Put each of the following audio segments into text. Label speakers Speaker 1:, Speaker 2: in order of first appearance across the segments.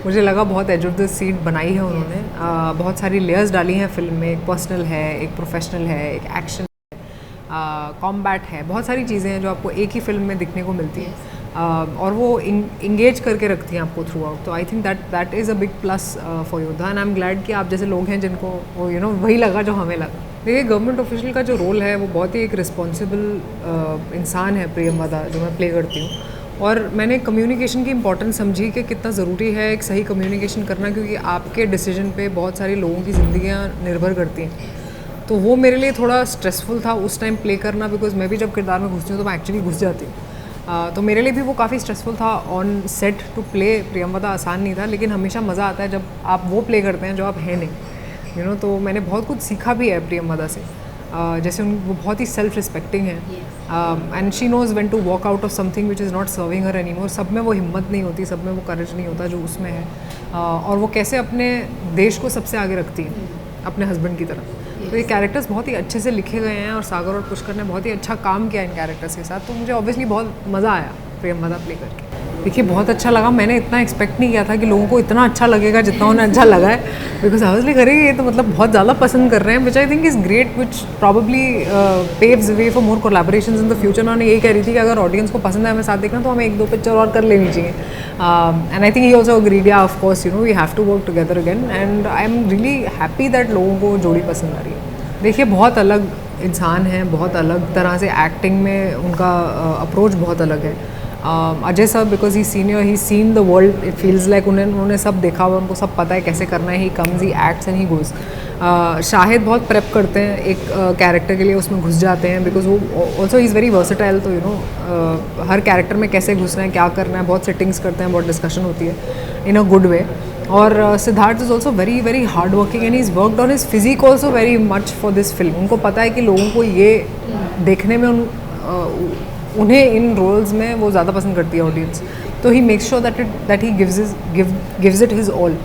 Speaker 1: मुझे लगा बहुत एज ऑफ द सीट बनाई है उन्होंने। बहुत सारी लेयर्स डाली हैं फिल्म में, एक पर्सनल है, एक प्रोफेशनल है, एक एक्शन, कॉम्बैट है, बहुत सारी चीज़ें हैं जो आपको एक ही फिल्म में दिखने को मिलती हैं। और वो इंगेज करके रखती हैं आपको थ्रू आउट। तो I think that is a big plus for योद्धा, एंड आई एम ग्लैड कि आप जैसे लोग हैं जिनको वो वही लगा जो हमें लगा। देखिए, गवर्नमेंट ऑफिशियल का जो रोल है वो बहुत ही एक रिस्पॉन्सिबल इंसान है प्रियम वदा, जो मैं प्ले करती हूँ। और मैंने कम्युनिकेशन की इंपॉर्टेंस समझी कि कितना ज़रूरी है एक सही कम्युनिकेशन करना, क्योंकि आपके डिसीजन पे बहुत सारे लोगों की ज़िंदगियाँ निर्भर करती हैं। तो वो मेरे लिए थोड़ा स्ट्रेसफुल था उस टाइम प्ले करना, बिकॉज मैं भी जब किरदार में घुसती हूँ तो मैं एक्चुअली घुस जाती हूँ। तो मेरे लिए भी वो काफ़ी स्ट्रेसफुल था ऑन सेट टू प्ले प्रियम वदा। आसान नहीं था, लेकिन हमेशा मज़ा आता है जब आप वो प्ले करते हैं जो आप हैं नहीं, तो मैंने बहुत कुछ सीखा भी है प्रियम वदा से। जैसे वो बहुत ही सेल्फ रिस्पेक्टिंग है, and she knows when to walk out of something which is not serving her any more. सब में वो हिम्मत नहीं होती, सब में वो करेज नहीं होता जो उसमें है। और वो कैसे अपने देश को सबसे आगे रखती है अपने हस्बैंड की तरह। तो ये कैरेक्टर्स बहुत ही अच्छे से लिखे गए हैं और सागर और पुष्कर ने बहुत ही अच्छा काम किया इन कैरेक्टर्स के साथ। तो मुझे ऑब्वियसली बहुत मज़ा आया प्रियम वदा प्ले करके। देखिए, बहुत अच्छा लगा। मैंने इतना एक्सपेक्ट नहीं किया था कि लोगों को इतना अच्छा लगेगा जितना उन्हें अच्छा लगा है, बिकॉज आई वाज लाइक अरे ये तो मतलब बहुत ज़्यादा पसंद कर रहे हैं, which I think is great, which probably paves way for more collaborations in the future. उन्होंने यही कह रही थी कि अगर ऑडियंस को पसंद है हमें साथ देखना तो हमें 1-2 पिक्चर और कर लेनी चाहिए। And I think he also agreed, yeah of course we have to work together again, and I am really happy that लोगों को जोड़ी पसंद आ रही है। देखिए, बहुत अलग इंसान हैं, बहुत अलग तरह से एक्टिंग में उनका अप्रोच बहुत अलग है। Ajay sir, because he senior, he seen the world, it feels like उन्होंने सब देखा हुआ, उनको सब पता है कैसे करना है। He comes, he acts and he goes. Shahid बहुत प्रेप करते हैं एक कैरेक्टर के लिए, उसमें घुस जाते हैं, बिकॉज वो ऑल्सो इज़ वेरी वर्सेटाइल। तो हर कैरेक्टर में कैसे घुसना है, क्या करना है, बहुत सेटिंग्स करते हैं, बहुत डिस्कशन होती है इन अ गुड वे। और Siddharth is also very very hard working, and is worked on his physique also very much for this film. उनको पता है कि लोगों को ये देखने में उन्हें इन रोल्स में वो ज़्यादा पसंद करती है ऑडियंस। तो he makes sure that he gives it his all.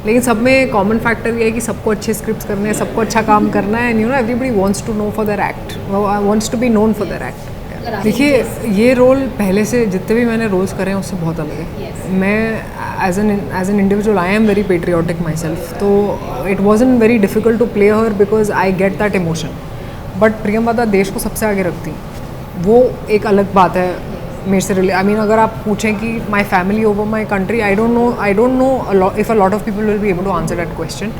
Speaker 1: लेकिन सब में कॉमन फैक्टर ये है कि सबको अच्छे स्क्रिप्ट्स करने हैं, सबको अच्छा काम करना है, and everybody wants to know for their act, wants to be known for their act. देखिए, ये रोल पहले से जितने भी मैंने रोल्स करे हैं उससे बहुत अलग है। मैं as an individual I am very patriotic myself, तो it wasn't very difficult to play her because I get that emotion. But Priyamvada देश को सबसे आगे रखती, वो एक अलग बात है मेरे से। आई मीन, अगर आप पूछें कि my family over my country, I don't know if a lot of people will be able to answer that question.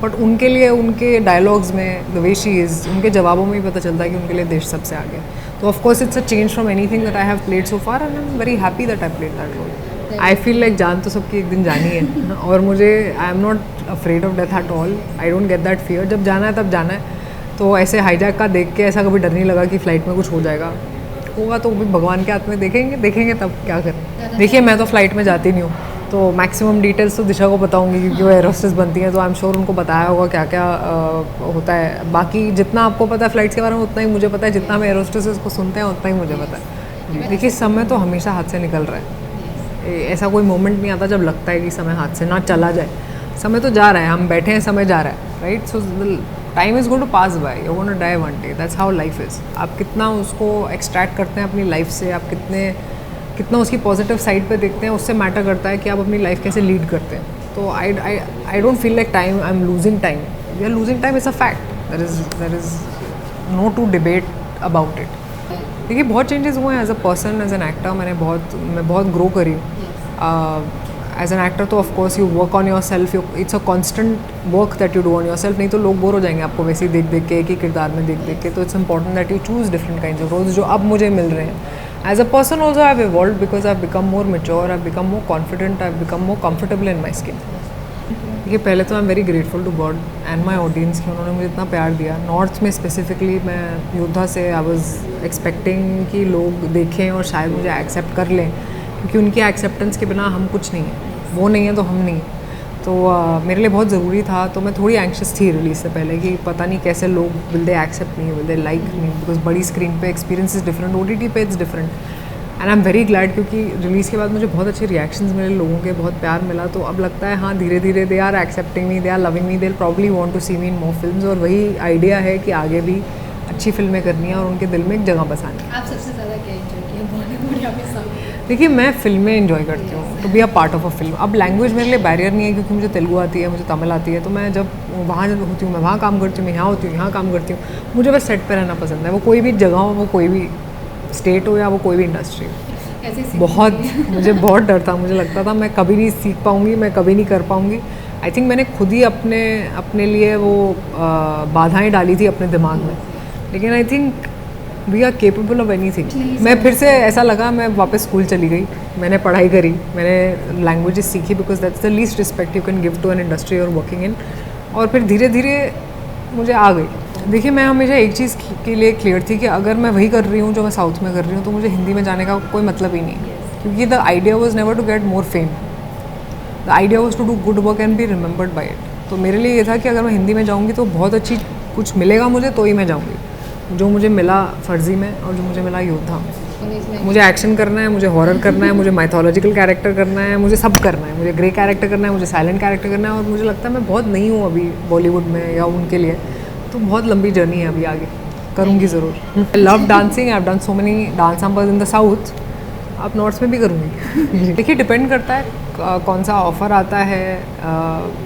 Speaker 1: But उनके लिए, उनके डायलॉग्स में, द वे शी इज़, उनके जवाबों में भी पता चलता है कि उनके लिए देश सबसे आगे। तो of course it's a change from anything that I have played so far, and I am very happy that I played that role. I feel like जान तो सबकी एक दिन जानी है, और मुझे, I am not afraid of death at all. I don't get that fear. जब जाना है तब जाना है। तो ऐसे हाईजैक का देख के ऐसा कभी डर नहीं लगा कि फ़्लाइट में कुछ हो जाएगा। होगा तो भी भगवान के हाथ में, देखेंगे तब क्या करें। देखिए, मैं तो फ़्लाइट में जाती नहीं हूँ, तो मैक्सिमम डिटेल्स तो दिशा को बताऊंगी, क्योंकि वो एयर होस्टेस बनती हैं, तो आई एम श्योर उनको बताया होगा क्या क्या होता है। बाकी जितना आपको पता है फ़्लाइट्स के बारे में उतना ही मुझे पता है, जितना हम एयर होस्टेसेस को सुनते हैं उतना ही मुझे पता है। देखिए, समय तो हमेशा हाथ से निकल रहा है। ऐसा कोई मोमेंट नहीं आता जब लगता है कि समय हाथ से ना चला जाए। समय तो जा रहा है, हम बैठे हैं, समय जा रहा है, right. So time is going to pass by, you going to die one day, that's how life is. आप कितना उसको एक्सट्रैक्ट करते हैं अपनी लाइफ से, आप कितना उसकी पॉजिटिव साइड पे देखते हैं, उससे मैटर करता है कि आप अपनी लाइफ कैसे लीड करते हैं। तो I don't feel like time, I am losing time. We are losing time, is a fact, there is no to debate about it. देखिए, बहुत चेंजेस हुए हैं as a person, as an actor. मैं बहुत grow करी हूँ as an actor. तो of course you work on yourself, it's a constant work that you do on yourself. नहीं तो लोग बोर हो जाएंगे आपको वैसे ही देख के, एक ही किरदार में देख के। तो it's important that you choose different kinds of roles, जो अब मुझे मिल रहे हैं। As a person also I have evolved, because I have become more mature, I have become more confident, I have become more comfortable in my skin. देखिए, पहले तो I am very grateful to God and my audience कि उन्होंने मुझे इतना प्यार दिया। North में स्पेसिफिकली, मैं योद्धा से आई वॉज एक्सपेक्टिंग कि लोग देखें और शायद मुझे एक्सेप्ट कर लें, क्योंकि उनकी एक्सेप्टेंस के बिना हम कुछ नहीं हैं। वो नहीं है तो हम नहीं। तो मेरे लिए बहुत ज़रूरी था। तो मैं थोड़ी एंक्शस थी रिलीज़ से पहले कि पता नहीं कैसे लोग will they accept me, will they like me, because बड़ी स्क्रीन पे एक्सपीरियंस इज़ डिफरेंट, OTT पे it's different. And I am very glad, क्योंकि रिलीज़ के बाद मुझे बहुत अच्छे रिएक्शंस मिले, लोगों के बहुत प्यार मिला। तो अब लगता है हाँ, धीरे धीरे they are accepting me, they are loving me, they probably want to see me in more films. और वही आइडिया है कि आगे भी अच्छी फिल्में करनी है और उनके दिल में एक जगह बसानी है।
Speaker 2: आप सबसे ज़्यादा क्या एंजॉय किया बॉलीवुड या फिर साउथ?
Speaker 1: देखिए मैं फिल्में एंजॉय करती हूँ to be a part of a film. अब लैंग्वेज मेरे लिए बैरियर नहीं है क्योंकि मुझे तेलुगु आती है, मुझे तमिल आती है, तो मैं जब वहाँ होती हूँ मैं वहाँ काम करती हूँ, मैं यहाँ होती हूँ यहाँ काम करती हूँ। मुझे बस सेट पे रहना पसंद है, वो कोई भी जगह हो, वो कोई भी स्टेट हो या वो कोई भी इंडस्ट्री हो। बहुत मुझे बहुत डर था, मुझे लगता था मैं कभी नहीं सीख पाऊँगी, मैं कभी नहीं कर पाऊँगी। आई थिंक मैंने खुद ही अपने लिए वो बाधाएँ डाली थी अपने दिमाग में, लेकिन I think we are capable of anything. मैं फिर से ऐसा लगा, मैं वापस स्कूल चली गई, मैंने पढ़ाई करी, मैंने लैंग्वेजेस सीखी because that's the least respect you can give to an industry और वर्किंग इन। और फिर धीरे धीरे मुझे आ गई। देखिए मैं हमेशा एक चीज़ के लिए क्लियर थी कि अगर मैं वही कर रही हूँ जो मैं साउथ में कर रही हूँ तो मुझे हिंदी में जाने का कोई मतलब ही नहीं, क्योंकि the idea was never to get more fame, the idea was to do good work and be remembered by it. तो मेरे लिए ये था कि अगर मैं हिंदी में जाऊँगी तो बहुत अच्छी कुछ मिलेगा मुझे, तो ही मैं जाऊँगी। जो मुझे मिला फर्जी में और जो मुझे मिला योद्धा में। मुझे एक्शन करना है, मुझे हॉरर करना है, मुझे माइथोलॉजिकल कैरेक्टर करना है, मुझे सब करना है, मुझे ग्रे कैरेक्टर करना है, मुझे साइलेंट कैरेक्टर करना है। और मुझे लगता है मैं बहुत नहीं हूँ अभी बॉलीवुड में या उनके लिए, तो बहुत लंबी जर्नी है अभी आगे, करूँगी ज़रूर। I love dancing, I have done so many dance numbers in the south, आप नॉर्थ में भी करूँगी। देखिए डिपेंड करता है कौन सा ऑफ़र आता है,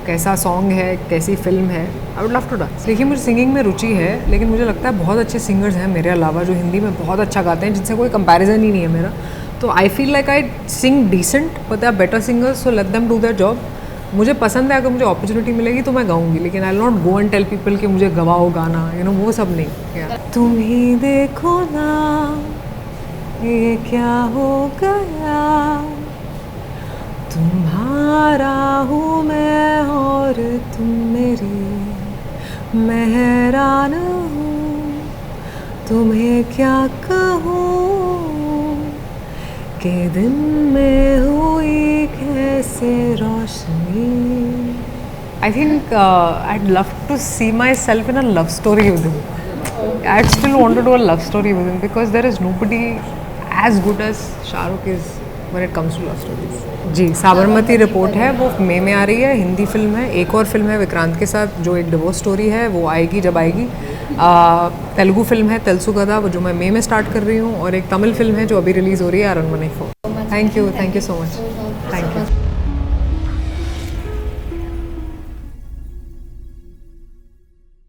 Speaker 1: कैसा सॉन्ग है, कैसी फिल्म है। I would love to dance. देखिए मुझे सिंगिंग में रुचि है, लेकिन मुझे लगता है बहुत अच्छे सिंगर्स हैं मेरे अलावा जो हिंदी में बहुत अच्छा गाते हैं, जिनसे कोई कंपैरिजन ही नहीं है मेरा। तो I feel like I sing decent but they are better singers, so let them do their job. मुझे पसंद है, अगर मुझे अपॉर्चुनिटी मिलेगी तो मैं गाऊंगी, लेकिन I will not go and tell people कि मुझे गवाओ गाना, यू नो, वो सब नहीं। तुम ही देखो ना ये क्या हो गया, तुम्हारा हूँ मैं और तुम मेरी, मैं हैरान हूँ तुम्हें क्या कहूँ कि दिन में हुई कैसे रोशनी। I think I'd love to see myself in a love story with him. I'd still want to do a love story with him because there is nobody as good as Shahrukh is when it comes to love stories. जी, Sabarmati Report है, वो मई में आ रही है, Hindi film है। एक और film है विक्रांत के साथ जो एक डिवोर्स स्टोरी है, वो आएगी जब आएगी। तेलुगु फिल्म है तेलसु गदा, वो जो मैं मई में स्टार्ट कर रही हूँ, और एक तमिल फिल्म है जो अभी रिलीज़ हो रही है, अरनमने 4। Thank you so much, thank you.